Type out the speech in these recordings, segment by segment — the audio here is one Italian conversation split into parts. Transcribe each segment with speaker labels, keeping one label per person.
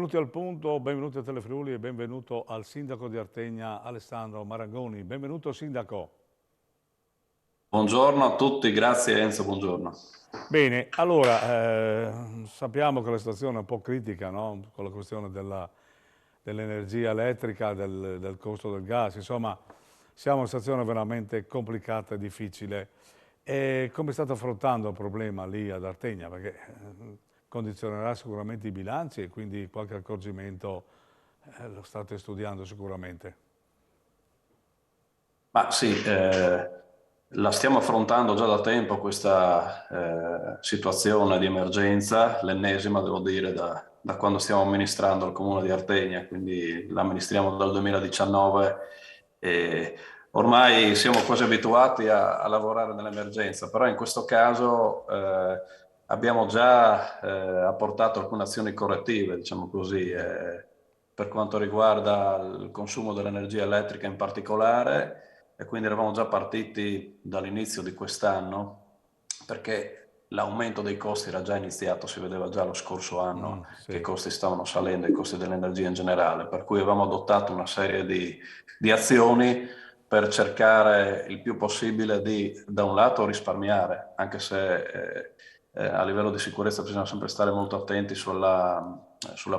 Speaker 1: Benvenuti al punto, benvenuti a Telefriuli e benvenuto al sindaco di Artegna Alessandro Marangoni. Benvenuto sindaco.
Speaker 2: Buongiorno a tutti, grazie Enzo, buongiorno.
Speaker 1: Bene, allora sappiamo che la situazione è un po' critica, no? Con la questione dell'energia elettrica, del costo del gas, insomma siamo in una situazione veramente complicata e difficile. E come state affrontando il problema lì ad Artegna? Perché condizionerà sicuramente i bilanci e quindi qualche accorgimento lo state studiando sicuramente.
Speaker 2: Ma sì, la stiamo affrontando già da tempo questa situazione di emergenza, l'ennesima devo dire da quando stiamo amministrando il comune di Artegna, quindi l'amministriamo dal 2019 e ormai siamo quasi abituati a lavorare nell'emergenza, però in questo caso abbiamo già apportato alcune azioni correttive, diciamo così, per quanto riguarda il consumo dell'energia elettrica in particolare. E quindi eravamo già partiti dall'inizio di quest'anno perché l'aumento dei costi era già iniziato, si vedeva già lo scorso anno che i
Speaker 1: Sì.
Speaker 2: costi stavano salendo, i costi dell'energia in generale, per cui avevamo adottato una serie di azioni per cercare il più possibile di, da un lato, risparmiare, anche se a livello di sicurezza bisogna sempre stare molto attenti sulla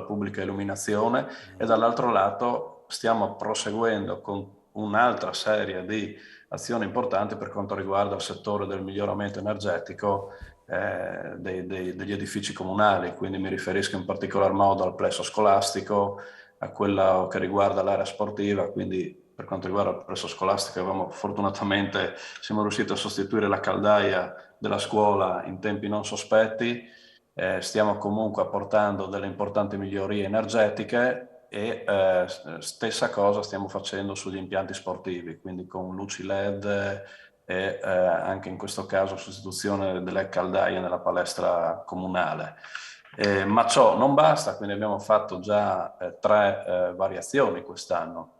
Speaker 2: pubblica illuminazione, e dall'altro lato stiamo proseguendo con un'altra serie di azioni importanti per quanto riguarda il settore del miglioramento energetico degli edifici comunali, quindi mi riferisco in particolar modo al plesso scolastico, a quello che riguarda l'area sportiva, quindi per quanto riguarda il plesso scolastico fortunatamente siamo riusciti a sostituire la caldaia della scuola in tempi non sospetti. Stiamo comunque apportando delle importanti migliorie energetiche e stessa cosa stiamo facendo sugli impianti sportivi, quindi con luci LED e anche in questo caso sostituzione delle caldaie nella palestra comunale. Ma ciò non basta, quindi abbiamo fatto già tre variazioni quest'anno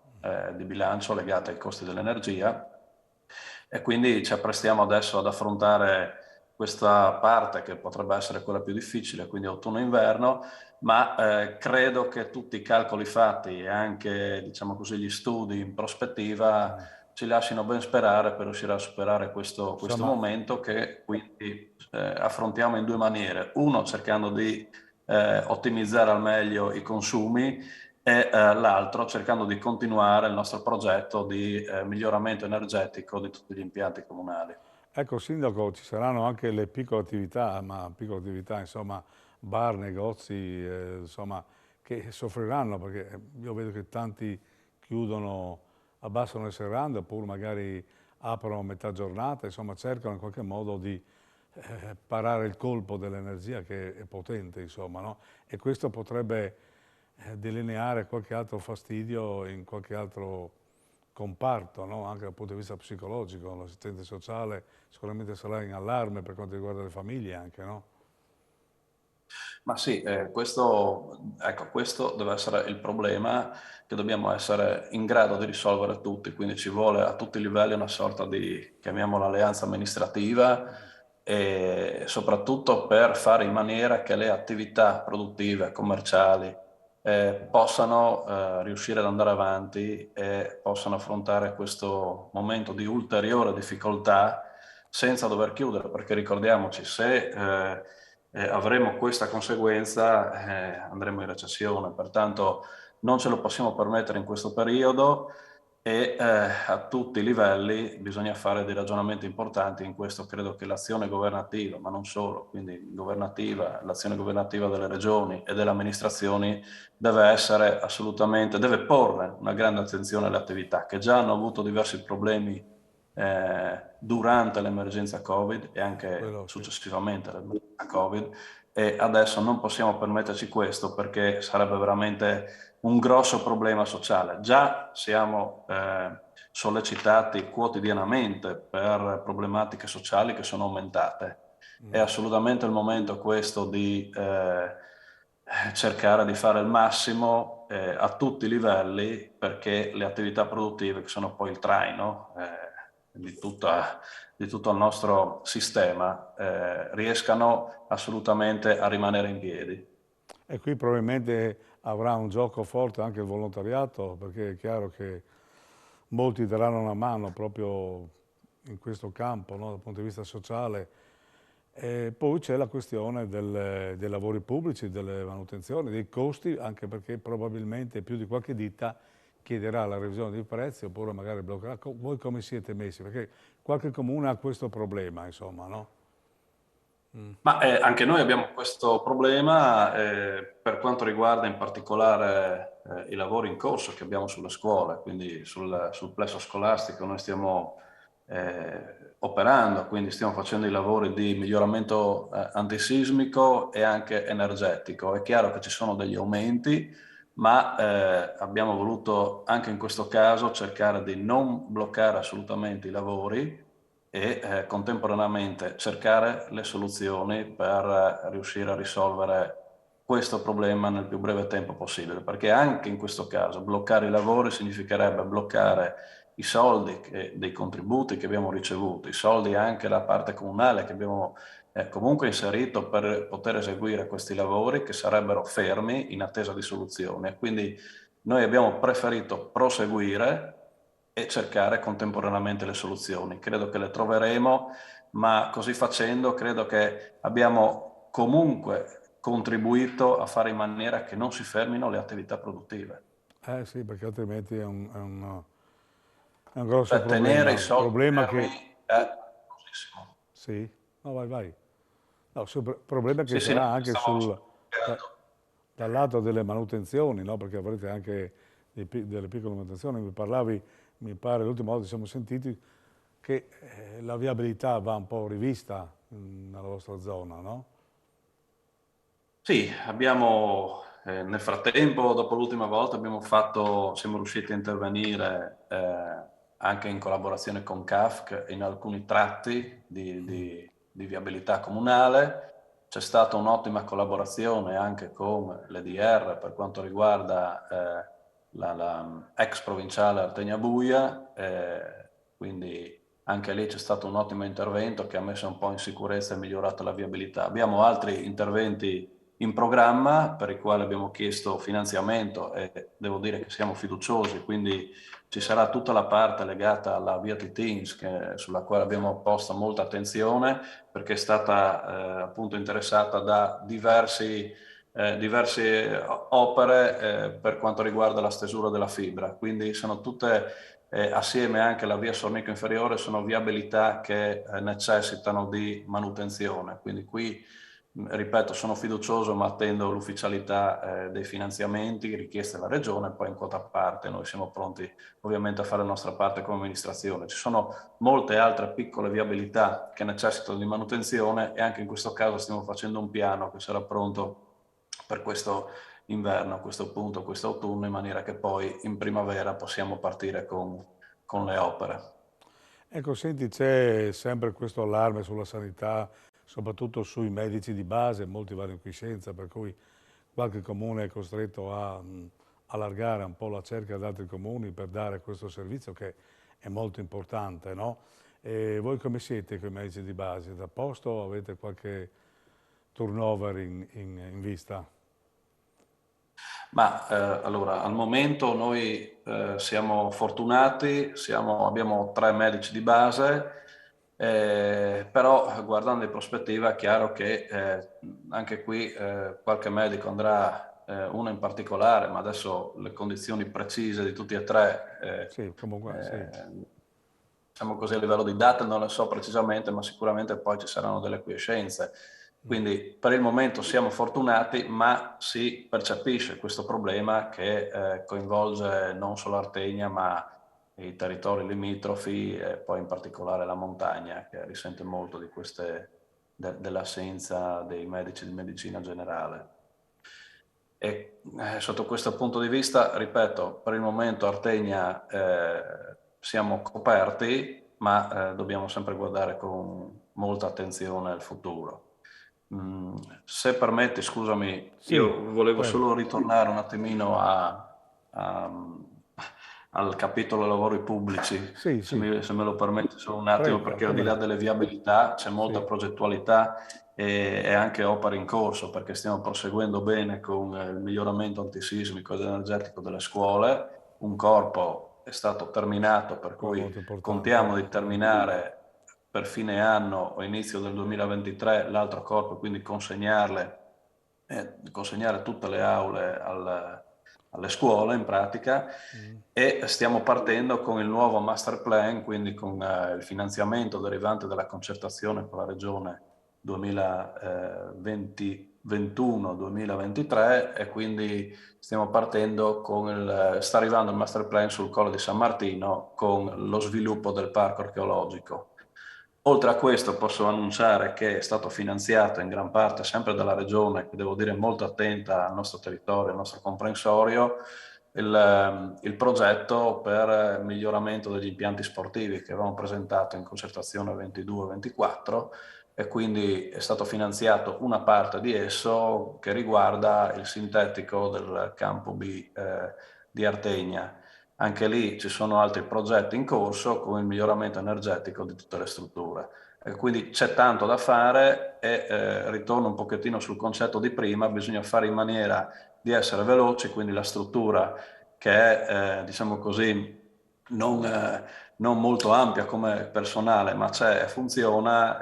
Speaker 2: di bilancio legate ai costi dell'energia e quindi ci apprestiamo adesso ad affrontare questa parte che potrebbe essere quella più difficile, quindi autunno-inverno, ma credo che tutti i calcoli fatti e anche, diciamo così, gli studi in prospettiva ci lasciano ben sperare per riuscire a superare questo
Speaker 1: Insomma,
Speaker 2: momento, che quindi affrontiamo in due maniere. Uno, cercando di ottimizzare al meglio i consumi, e l'altro cercando di continuare il nostro progetto di miglioramento energetico di tutti gli impianti comunali.
Speaker 1: ecco sindaco, ci saranno anche le piccole attività, ma piccole attività, insomma, bar, negozi, insomma, che soffriranno perché io vedo che tanti chiudono, abbassano le serrande oppure magari aprono a metà giornata, insomma, cercano in qualche modo di parare il colpo dell'energia che è potente, insomma, no? E questo potrebbe delineare qualche altro fastidio in qualche altro comparto, no? Anche dal punto di vista psicologico, l'assistente sociale sicuramente sarà in allarme per quanto riguarda le famiglie anche, no?
Speaker 2: Ma sì, ecco, questo deve essere il problema che dobbiamo essere in grado di risolvere tutti, quindi ci vuole a tutti i livelli una sorta di, chiamiamola, alleanza amministrativa, e soprattutto per fare in maniera che le attività produttive, commerciali, possano riuscire ad andare avanti e possano affrontare questo momento di ulteriore difficoltà senza dover chiudere, perché ricordiamoci, se avremo questa conseguenza, andremo in recessione, pertanto non ce lo possiamo permettere in questo periodo e a tutti i livelli bisogna fare dei ragionamenti importanti. In questo credo che l'azione governativa, ma non solo, quindi governativa, l'azione governativa delle regioni e delle amministrazioni deve essere assolutamente, deve porre una grande attenzione alle attività che già hanno avuto diversi problemi durante l'emergenza Covid e anche
Speaker 1: Quello sì.
Speaker 2: successivamente all'emergenza Covid, e adesso non possiamo permetterci questo perché sarebbe veramente un grosso problema sociale. Già siamo sollecitati quotidianamente per problematiche sociali che sono aumentate. È assolutamente il momento questo di cercare di fare il massimo a tutti i livelli perché le attività produttive, che sono poi il traino di tutto il nostro sistema, riescano assolutamente a rimanere in piedi.
Speaker 1: E qui probabilmente avrà un gioco forte anche il volontariato, perché è chiaro che molti daranno una mano proprio in questo campo, no, dal punto di vista sociale. E poi c'è la questione dei lavori pubblici, delle manutenzioni, dei costi, anche perché probabilmente più di qualche ditta chiederà la revisione dei prezzi oppure magari bloccherà. Voi come siete messi? Perché qualche comune ha questo problema, insomma, no?
Speaker 2: Ma anche noi abbiamo questo problema per quanto riguarda in particolare i lavori in corso che abbiamo sulle scuole, quindi sul plesso scolastico noi stiamo operando, quindi stiamo facendo i lavori di miglioramento antisismico e anche energetico. È chiaro che ci sono degli aumenti, ma abbiamo voluto anche in questo caso cercare di non bloccare assolutamente i lavori e contemporaneamente cercare le soluzioni per riuscire a risolvere questo problema nel più breve tempo possibile, perché anche in questo caso bloccare i lavori significherebbe bloccare i soldi dei contributi che abbiamo ricevuto, i soldi anche da parte comunale che abbiamo comunque inserito per poter eseguire questi lavori che sarebbero fermi in attesa di soluzione. Quindi noi abbiamo preferito proseguire e cercare contemporaneamente le soluzioni. Credo che le troveremo, ma così facendo credo che abbiamo comunque contribuito a fare in maniera che non si fermino le attività produttive.
Speaker 1: Eh sì, perché altrimenti è un grosso
Speaker 2: Cioè tenere i
Speaker 1: problema.
Speaker 2: soldi
Speaker 1: Problema
Speaker 2: fermi
Speaker 1: che,
Speaker 2: è costosissimo.
Speaker 1: sì, no, vai, vai. No, problema che
Speaker 2: Sì, sì, no,
Speaker 1: sarà anche
Speaker 2: stavo
Speaker 1: da-
Speaker 2: spiegando.
Speaker 1: dal lato delle manutenzioni, no? Perché avrete anche delle piccole manutenzioni. Mi parlavi, mi pare, l'ultima volta che ci siamo sentiti, che la viabilità va un po' rivista nella vostra zona, no?
Speaker 2: Sì, abbiamo nel frattempo, dopo l'ultima volta, siamo riusciti a intervenire anche in collaborazione con CAFC in alcuni tratti di viabilità comunale. C'è stata un'ottima collaborazione anche con l'EDR per quanto riguarda la ex provinciale Artegna Buia, quindi anche lì c'è stato un ottimo intervento che ha messo un po' in sicurezza e migliorato la viabilità. Abbiamo altri interventi in programma per i quali abbiamo chiesto finanziamento e devo dire che siamo fiduciosi, quindi ci sarà tutta la parte legata alla via Teams sulla quale abbiamo posto molta attenzione perché è stata appunto interessata da diverse opere per quanto riguarda la stesura della fibra, quindi sono tutte assieme anche alla via Sornico Inferiore sono viabilità che necessitano di manutenzione, quindi qui ripeto, sono fiducioso ma attendo l'ufficialità dei finanziamenti richiesti dalla Regione, poi in quota parte noi siamo pronti ovviamente a fare la nostra parte come amministrazione. Ci sono molte altre piccole viabilità che necessitano di manutenzione e anche in questo caso stiamo facendo un piano che sarà pronto per questo inverno, a questo punto, questo autunno, in maniera che poi in primavera possiamo partire con le opere.
Speaker 1: Ecco, senti, c'è sempre questo allarme sulla sanità, soprattutto sui medici di base, molti vanno in quiescenza, per cui qualche comune è costretto a allargare un po' la cerca ad altri comuni per dare questo servizio che è molto importante, no? E voi come siete con i medici di base? Da posto avete qualche turnover in vista?
Speaker 2: Ma allora, al momento noi siamo fortunati, abbiamo 3 medici di base, però guardando in prospettiva è chiaro che anche qui qualche medico andrà, uno in particolare, ma adesso le condizioni precise di tutti e tre,
Speaker 1: Sì, comunque sì.
Speaker 2: diciamo così a livello di date non le so precisamente, ma sicuramente poi ci saranno delle quiescenze. Quindi per il momento siamo fortunati, ma si percepisce questo problema che coinvolge non solo Artegna, ma i territori limitrofi e poi in particolare la montagna, che risente molto di dell'assenza dei medici di medicina generale. E sotto questo punto di vista, ripeto, per il momento Artegna siamo coperti, ma dobbiamo sempre guardare con molta attenzione al futuro. Se permetti, scusami,
Speaker 1: Sì,
Speaker 2: io volevo
Speaker 1: prego.
Speaker 2: solo ritornare un attimino al capitolo lavori pubblici,
Speaker 1: Sì, sì,
Speaker 2: se me lo permetti solo un attimo,
Speaker 1: prego,
Speaker 2: perché al di là
Speaker 1: altrimenti.
Speaker 2: delle viabilità c'è molta
Speaker 1: Sì,
Speaker 2: progettualità e anche opere in corso, perché stiamo proseguendo bene con il miglioramento antisismico ed energetico delle scuole. Un corpo è stato terminato, per cui
Speaker 1: molto importante.
Speaker 2: contiamo di terminare per fine anno o inizio del 2023 l'altro corpo, quindi consegnare tutte le aule alle scuole in pratica, e stiamo partendo con il nuovo master plan, quindi con il finanziamento derivante dalla concertazione con la Regione 2021-2023, e quindi stiamo partendo sta arrivando il master plan sul Colle di San Martino con lo sviluppo del parco archeologico. Oltre a questo posso annunciare che è stato finanziato in gran parte sempre dalla Regione, che devo dire molto attenta al nostro territorio, al nostro comprensorio, il progetto per il miglioramento degli impianti sportivi che avevamo presentato in concertazione 22-24, e quindi è stato finanziato una parte di esso che riguarda il sintetico del campo B di Artegna. Anche lì ci sono altri progetti in corso con il miglioramento energetico di tutte le strutture. Quindi c'è tanto da fare, e ritorno un pochettino sul concetto di prima: bisogna fare in maniera di essere veloci, quindi la struttura, che è diciamo così non molto ampia come personale, ma c'è e funziona,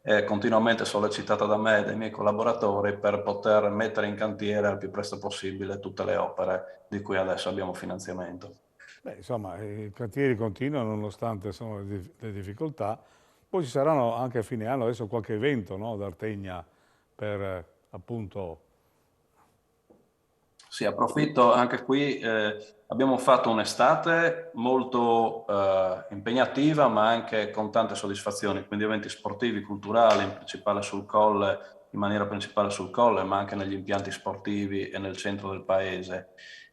Speaker 2: è continuamente sollecitata da me e dai miei collaboratori per poter mettere in cantiere al più presto possibile tutte le opere di cui adesso abbiamo finanziamento.
Speaker 1: Beh, insomma, i cantieri continuano nonostante insomma, le difficoltà. Poi ci saranno anche a fine anno adesso qualche evento, no, ad Artegna per appunto.
Speaker 2: Sì, approfitto anche qui, abbiamo fatto un'estate molto impegnativa, ma anche con tante soddisfazioni, quindi eventi sportivi, culturali, in maniera principale sul colle, ma anche negli impianti sportivi e nel centro del paese.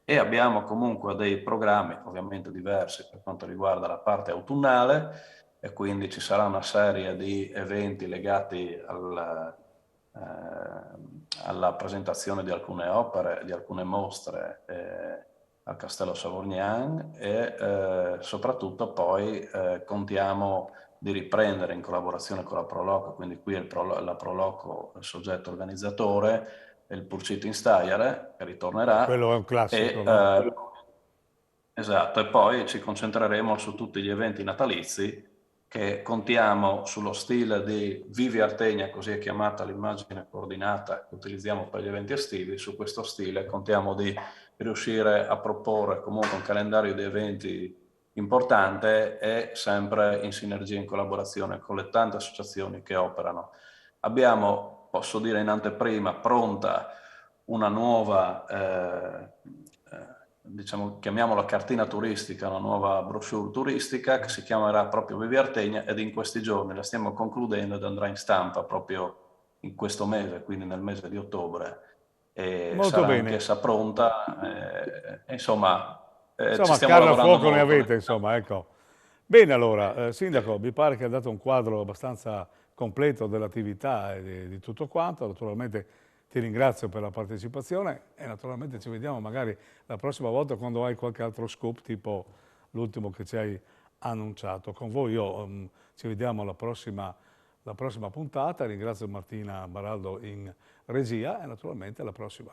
Speaker 2: E abbiamo comunque dei programmi ovviamente diversi per quanto riguarda la parte autunnale, e quindi ci sarà una serie di eventi legati alla presentazione di alcune opere, di alcune mostre al Castello Savorgnan, e soprattutto poi contiamo di riprendere in collaborazione con la Proloco, quindi qui è la Proloco il soggetto organizzatore, il Purcito in Staiare, che ritornerà,
Speaker 1: Quello è un classico,
Speaker 2: e
Speaker 1: no?
Speaker 2: esatto, e poi ci concentreremo su tutti gli eventi natalizi, che contiamo sullo stile di Vivi Artegna, così è chiamata l'immagine coordinata che utilizziamo per gli eventi estivi. Su questo stile contiamo di riuscire a proporre comunque un calendario di eventi importante, e sempre in sinergia, in collaborazione con le tante associazioni che operano. Abbiamo, posso dire in anteprima, pronta una nuova diciamo, chiamiamola cartina turistica, una nuova brochure turistica che si chiamerà proprio Vivi Artegna, ed in questi giorni la stiamo concludendo ed andrà in stampa proprio in questo mese, quindi nel mese di ottobre, e
Speaker 1: Molto
Speaker 2: sarà
Speaker 1: bene.
Speaker 2: anch'essa pronta. Insomma, ci
Speaker 1: Insomma,
Speaker 2: stiamo
Speaker 1: carne a
Speaker 2: lavorando
Speaker 1: fuoco ne
Speaker 2: molto.
Speaker 1: avete, insomma, ecco. Bene, allora, Sindaco, mi pare che ha dato un quadro abbastanza completo dell'attività e di tutto quanto. Naturalmente ti ringrazio per la partecipazione e naturalmente ci vediamo magari la prossima volta quando hai qualche altro scoop, tipo l'ultimo che ci hai annunciato. Con voi ci vediamo la prossima puntata. Ringrazio Martina Baraldo in regia e naturalmente alla prossima.